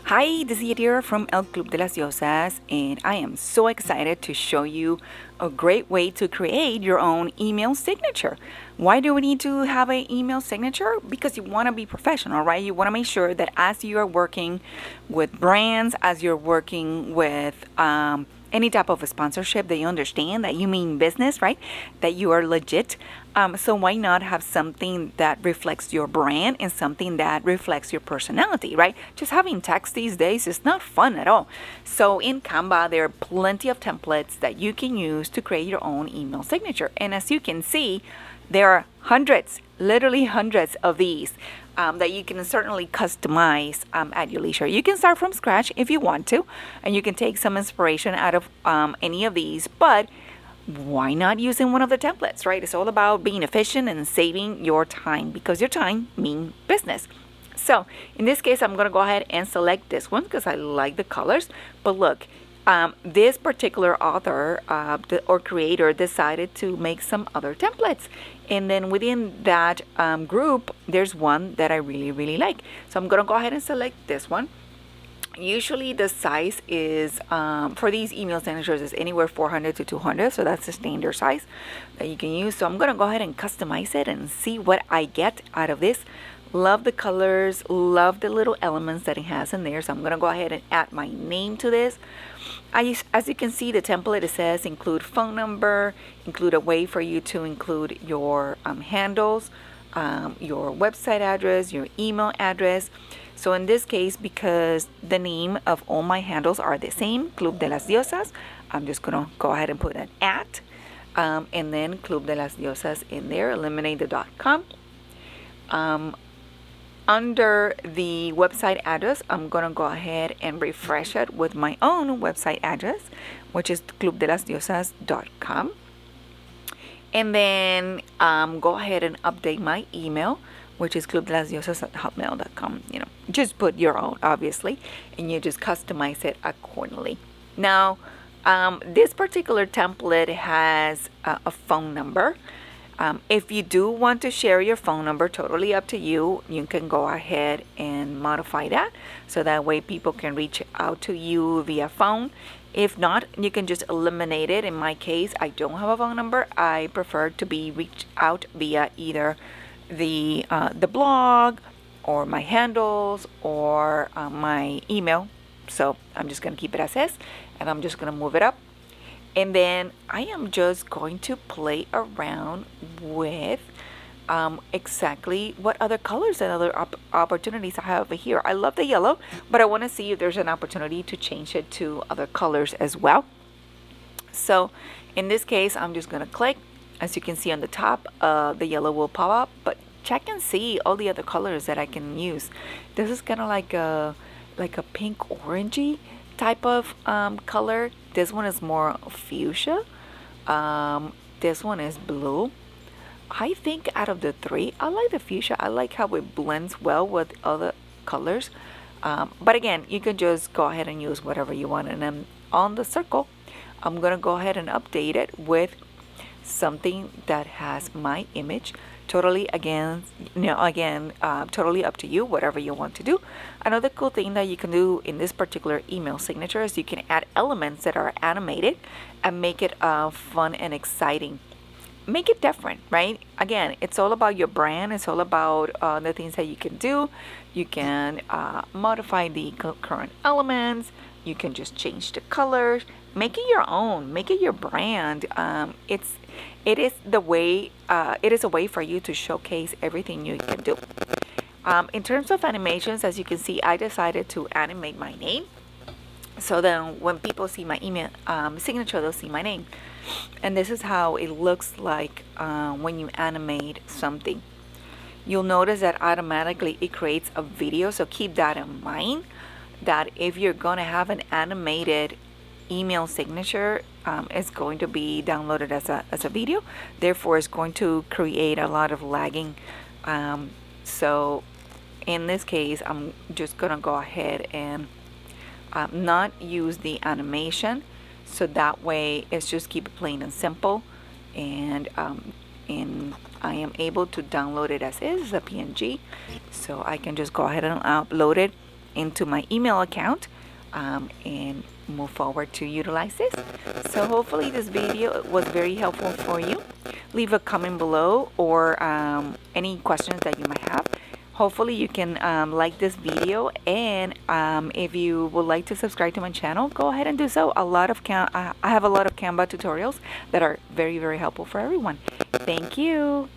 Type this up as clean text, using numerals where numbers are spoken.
Hi, this is Yadira from El Club de las Diosas, and I am so excited to show you a great way to create your own email signature. Why do we need to have an email signature? Because you want to be professional, right? You want to make sure that as you are working with brands, as you're working with any type of a sponsorship, that you understand that you mean business, right? That you are legit. So why not have something that reflects your brand and something that reflects your personality, right? Just having text these days is not fun at all. So in Canva, there are plenty of templates that you can use to create your own email signature. And as you can see, there are hundreds, literally hundreds of these that you can certainly customize at your leisure. You can start from scratch if you want to, and you can take some inspiration out of any of these, but why not using one of the templates, right? It's all about being efficient and saving your time because your time means business. So in this case, I'm going to go ahead and select this one because I like the colors. But look, this particular author or creator decided to make some other templates. And then within that group, there's one that I really, really like. So I'm going to go ahead and select this one. Usually the size is for these email signatures is anywhere 400 to 200, so that's the standard size that you can use. So I'm going to go ahead and customize it and see what I get out of this. Love the colors, love the little elements that it has in there. So I'm going to go ahead and add my name to this. As you can see, the template, it says include phone number, include a way for you to include your handles, your website address, your email address. So in this case, because the name of all my handles are the same, Club de las Diosas, I'm just going to go ahead and put an @ and then Club de las Diosas in there, eliminate the .com. Under the website address, I'm going to go ahead and refresh it with my own website address, which is clubdelasdiosas.com. And then go ahead and update my email, which is clubdelasdiosas@hotmail.com. Just put your own, obviously, and you just customize it accordingly. Now, this particular template has a phone number. If you do want to share your phone number, totally up to you. You can go ahead and modify that so that way people can reach out to you via phone. If not, you can just eliminate it. In my case, I don't have a phone number. I prefer to be reached out via either the blog or my handles or my email. So I'm just going to keep it as is, and I'm just going to move it up. And then I am just going to play around with exactly what other colors and other opportunities I have over here. I love the yellow, but I want to see if there's an opportunity to change it to other colors as well. So in this case, I'm just going to click. As you can see on the top, the yellow will pop up, but check and see all the other colors that I can use. This is kind of like a pink orangey type of color. This one is more fuchsia. This one is blue. I think out of the three, I like the fuchsia. I like how it blends well with other colors. But again, you can just go ahead and use whatever you want. And then on the circle, I'm going to go ahead and update it with something that has my image. Totally totally up to you, whatever you want to do. Another cool thing that you can do in this particular email signature is you can add elements that are animated and make it fun and exciting. Make it different, right? Again, it's all about your brand. It's all about the things that you can do. You can modify the current elements. You can just change the colors. Make it your own. Make it your brand. It is a way for you to showcase everything you can do. In terms of animations, as you can see, I decided to animate my name. So then when people see my email signature, they'll see my name. And this is how it looks like when you animate something. You'll notice that automatically it creates a video. So keep that in mind, that if you're going to have an animated email signature, it's going to be downloaded as a video. Therefore, it's going to create a lot of lagging. So in this case, I'm just going to go ahead and not use the animation. So that way, it's just keep it plain and simple. And I am able to download it as is, a PNG. So I can just go ahead and upload it into my email account and move forward to utilize this. So hopefully this video was very helpful for you. Leave a comment below or any questions that you might have. Hopefully you can like this video, and if you would like to subscribe to my channel, go ahead and do so. I have a lot of Canva tutorials that are very, very helpful for everyone. Thank you.